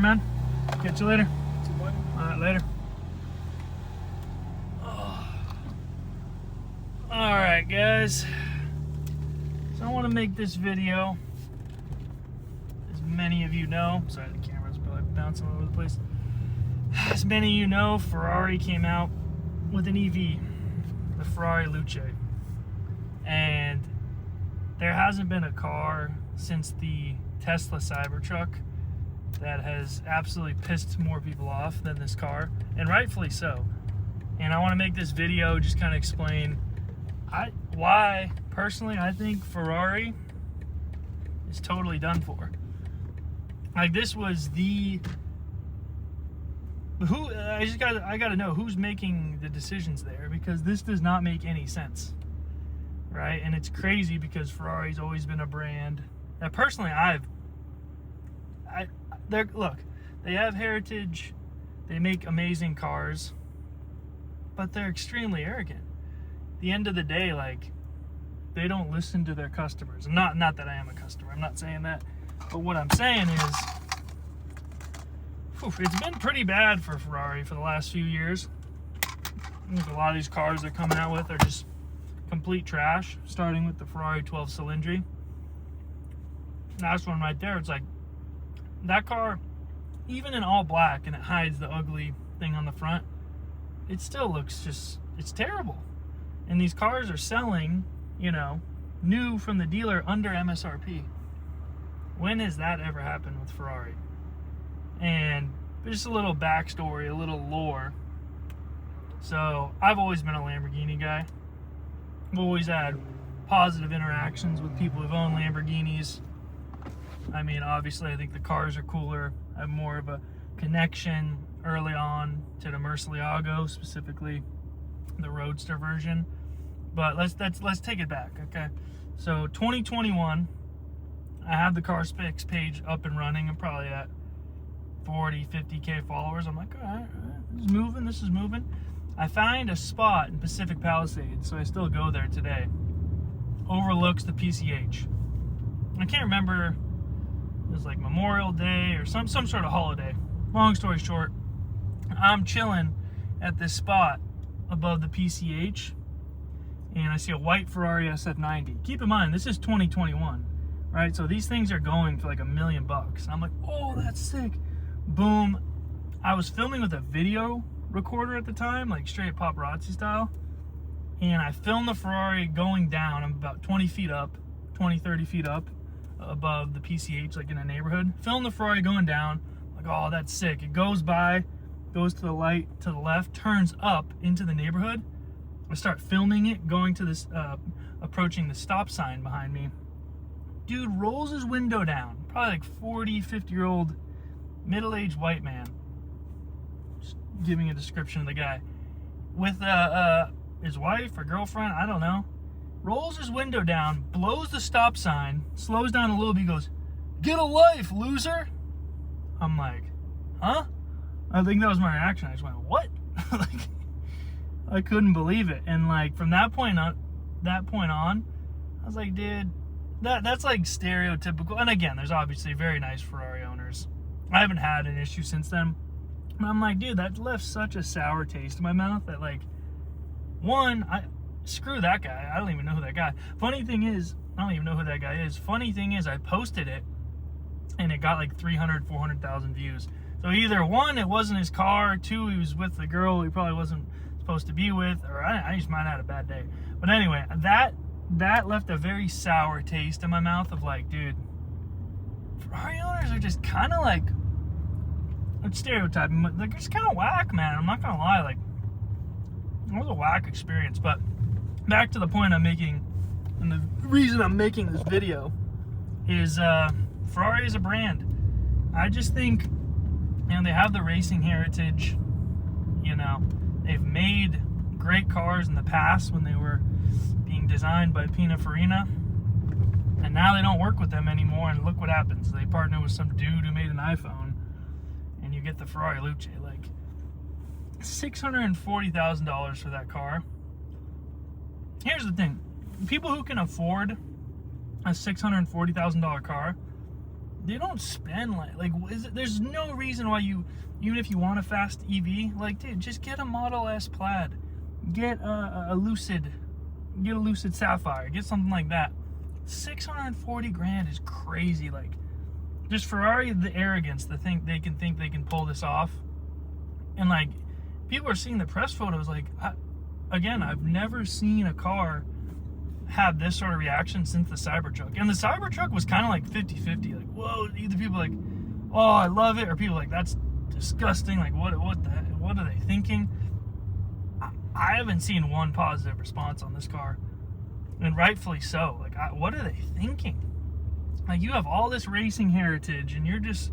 Alright, man. Catch you later. What? Alright, later. Alright, guys. So I want to make this video. As many of you know, sorry, the camera's probably bouncing all over the place. As many of you know, Ferrari came out with an EV, the Ferrari Luce. And there hasn't been a car since the Tesla Cybertruck that has absolutely pissed more people off than this car, and rightfully so. And I want to make this video just kind of explain why personally I think Ferrari is totally done for. Like, this was the I gotta know who's making the decisions there, because this does not make any sense, right? And it's crazy because Ferrari's always been a brand that personally look, they have heritage, they make amazing cars, but they're extremely arrogant. At the end of the day, like, they don't listen to their customers. Not that I am a customer, I'm not saying that, but what I'm saying is, it's been pretty bad for Ferrari for the last few years. I think a lot of these cars they're coming out with are just complete trash, starting with the Ferrari 12 Cylindri. That's one right there. It's like, that car, even in all black and it hides the ugly thing on the front, it still looks it's terrible. And these cars are selling, you know, new from the dealer under MSRP. When has that ever happened with Ferrari? And just a little backstory, a little lore. So I've always been a Lamborghini guy. I've always had positive interactions with people who've owned Lamborghinis. I mean, obviously, I think the cars are cooler. I have more of a connection early on to the Murcielago, specifically the Roadster version. But let's take it back, okay? So 2021, I have the car specs page up and running. I'm probably at 40, 50K followers. I'm like, all right, this is moving. I find a spot in Pacific Palisades, so I still go there today. Overlooks the PCH. I can't remember, it was like Memorial Day or some sort of holiday. Long story short, I'm chilling at this spot above the PCH, and I see a white Ferrari SF90. Keep in mind, this is 2021, right? So these things are going for like $1 million. I'm like, oh, that's sick. Boom. I was filming with a video recorder at the time, like straight paparazzi style, and I filmed the Ferrari going down. I'm about 20 feet up, 20, 30 feet up above the PCH, like in a neighborhood. Film the Ferrari going down, like, oh, that's sick. It goes by, goes to the light to the left, turns up into the neighborhood. I start filming it, going to this, approaching the stop sign behind me. Dude rolls his window down, probably like 40, 50-year-old middle-aged white man. Just giving a description of the guy. With his wife or girlfriend, I don't know. Rolls his window down, blows the stop sign, slows down a little bit, goes, "Get a life, loser." I'm like, huh? I think that was my reaction. I just went, what? Like, I couldn't believe it. And like, from that point on, I was like, dude, that's like stereotypical. And again, there's obviously very nice Ferrari owners. I haven't had an issue since then. But I'm like, dude, that left such a sour taste in my mouth that, like, one, screw that guy. I don't even know who that guy. Funny thing is, I don't even know who that guy is. Funny thing is, I posted it and it got like 300, 400,000 views. So either one, it wasn't his car, two, he was with the girl he probably wasn't supposed to be with, or I just might have had a bad day. But anyway, that left a very sour taste in my mouth of like, dude, Ferrari owners are just kind of like, it's stereotyping, but they're just kind of whack, man. I'm not gonna lie, like, it was a whack experience. But back to the point I'm making, and the reason I'm making this video is Ferrari is a brand. I just think, you know, they have the racing heritage. You know, they've made great cars in the past when they were being designed by Pininfarina, and now they don't work with them anymore. And look what happens. They partner with some dude who made an iPhone, and you get the Ferrari Luce. Like, $640,000 for that car. Here's the thing. People who can afford a $640,000 car, they don't spend there's no reason why even if you want a fast EV, like, dude, just get a Model S Plaid, get a Lucid Sapphire, get something like that. 640 grand is crazy. Like, just Ferrari, the arrogance, think they can pull this off. And like, people are seeing the press photos. Like, I've never seen a car have this sort of reaction since the Cybertruck. And the Cybertruck was kind of like 50-50. Like, whoa, either people like, oh, I love it, or people like, that's disgusting. Like, what are they thinking? I haven't seen one positive response on this car, and rightfully so. Like, what are they thinking? Like, you have all this racing heritage, and you're just,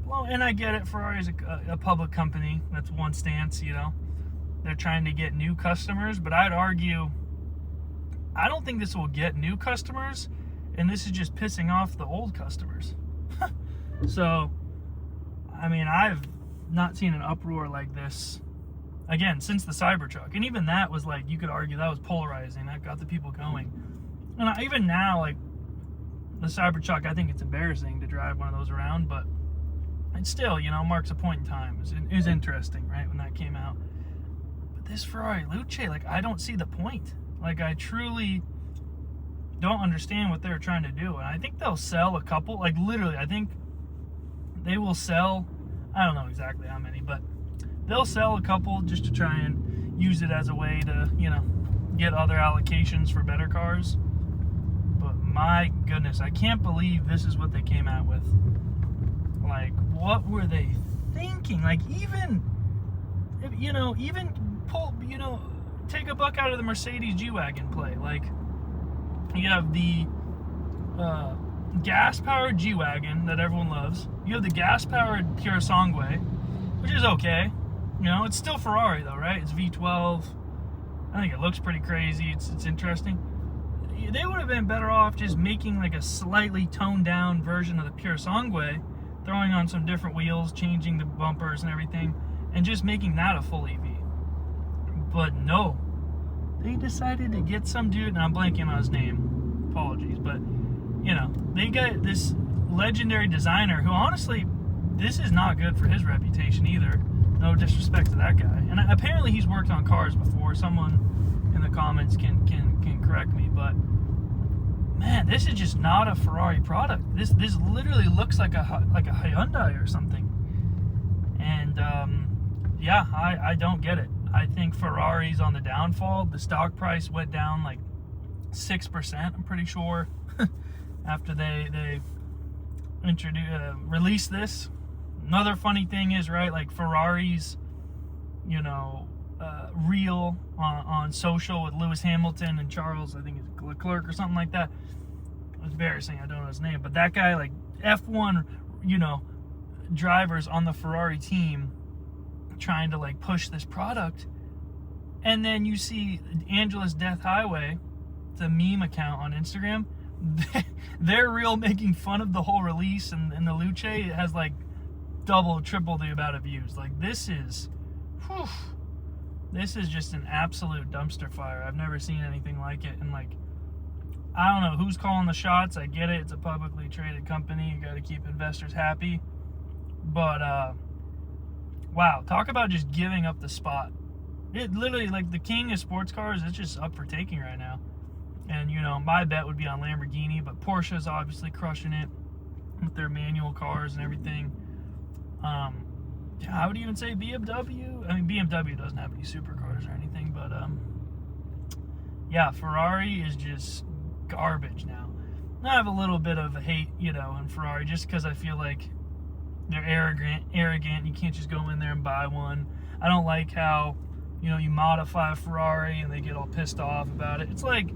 well, and I get it. Ferrari's a public company. That's one stance, you know. They're trying to get new customers, but I'd argue, I don't think this will get new customers, and this is just pissing off the old customers. So, I mean, I've not seen an uproar like this, again, since the Cybertruck. And even that was like, you could argue that was polarizing. That got the people going. And even now, like, the Cybertruck, I think it's embarrassing to drive one of those around, but it still, you know, marks a point in time. It was interesting, right, when that came out. But this Ferrari Luce, like, I don't see the point. Like, I truly don't understand what they're trying to do. And I think they'll sell a couple, like, literally, I think they will sell, I don't know exactly how many, but they'll sell a couple just to try and use it as a way to, you know, get other allocations for better cars. But my goodness, I can't believe this is what they came out with. Like, what were they thinking? Like, even, you know, take a buck out of the Mercedes G-Wagon play. Like, you have the gas-powered G-Wagon that everyone loves. You have the gas-powered Pure Sangue, which is okay. You know, it's still Ferrari, though, right? It's V12. I think it looks pretty crazy. It's interesting. They would have been better off just making, like, a slightly toned-down version of the Pure Sangue, throwing on some different wheels, changing the bumpers and everything, and just making that a full EV. But no. They decided to get some dude, and I'm blanking on his name. Apologies, but, you know, they got this legendary designer who, honestly, this is not good for his reputation either. No disrespect to that guy. And apparently he's worked on cars before. Someone in the comments can correct me, but man, this is just not a Ferrari product. This literally looks like a Hyundai or something. And yeah, I don't get it. I think Ferrari's on the downfall. The stock price went down like 6%, I'm pretty sure, after they released this. Another funny thing is, right, like Ferrari's, you know, reel on social with Lewis Hamilton and Charles, I think it's Leclerc or something like that. It's embarrassing, I don't know his name, but that guy, like, F1, you know, drivers on the Ferrari team trying to, like, push this product. And then you see Angela's Death Highway, it's a meme account on Instagram, they're real making fun of the whole release, and the Luce, it has like double, triple the amount of views. Like, this is just an absolute dumpster fire. I've never seen anything like it. And, like, I don't know who's calling the shots. I get it, it's a publicly traded company, you got to keep investors happy, but wow, talk about just giving up the spot. It literally, like, the king of sports cars, it's just up for taking right now. And, you know, my bet would be on Lamborghini, but Porsche's obviously crushing it with their manual cars and everything. I would even say BMW. I mean, BMW doesn't have any supercars or anything, but yeah, Ferrari is just garbage now. I have a little bit of a hate, you know, in Ferrari, just because I feel like they're arrogant. You can't just go in there and buy one. I don't like how, you know, you modify a Ferrari and they get all pissed off about it. It's like,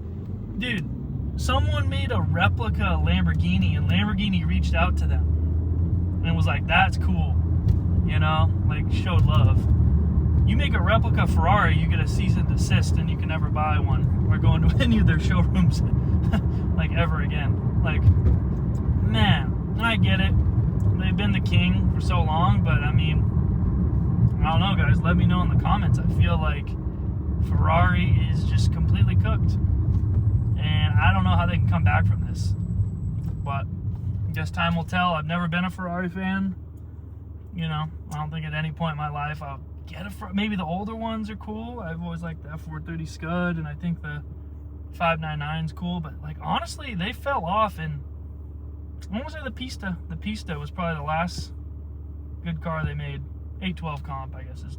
dude, someone made a replica Lamborghini, and Lamborghini reached out to them and was like, that's cool, you know, like, showed love. You make a replica Ferrari, you get a cease and desist, and you can never buy one or go into any of their showrooms like ever again. Like, man, I get it, they've been the king for so long, but I mean, I don't know, guys, let me know in the comments. I feel like Ferrari is just completely cooked, and I don't know how they can come back from this. But I guess time will tell. I've never been a Ferrari fan. You know, I don't think at any point in my life I'll get a maybe the older ones are cool. I've always liked the F430 Scud, and I think the 599 is cool. But like honestly, they fell off, and I want to say the Pista. The Pista was probably the last good car they made. 812 comp, I guess, is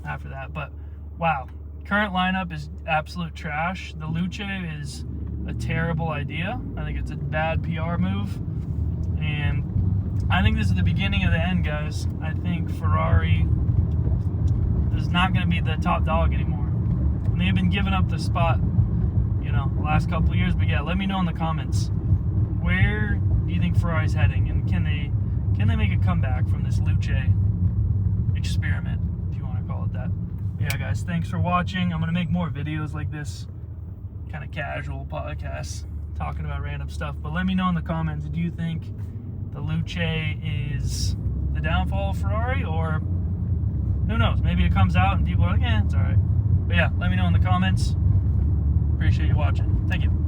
after that. But wow, current lineup is absolute trash. The Luce is a terrible idea. I think it's a bad PR move, and I think this is the beginning of the end, guys. I think Ferrari is not going to be the top dog anymore. And they've been giving up the spot, you know, the last couple of years. But yeah, let me know in the comments, where do you think Ferrari's heading, and can they make a comeback from this Luce experiment, if you want to call it that? Yeah, guys, thanks for watching. I'm going to make more videos like this, kind of casual podcasts, talking about random stuff. But let me know in the comments, do you think the Luce is the downfall of Ferrari, or who knows? Maybe it comes out and people are like, it's all right. But yeah, let me know in the comments. Appreciate you watching. Thank you.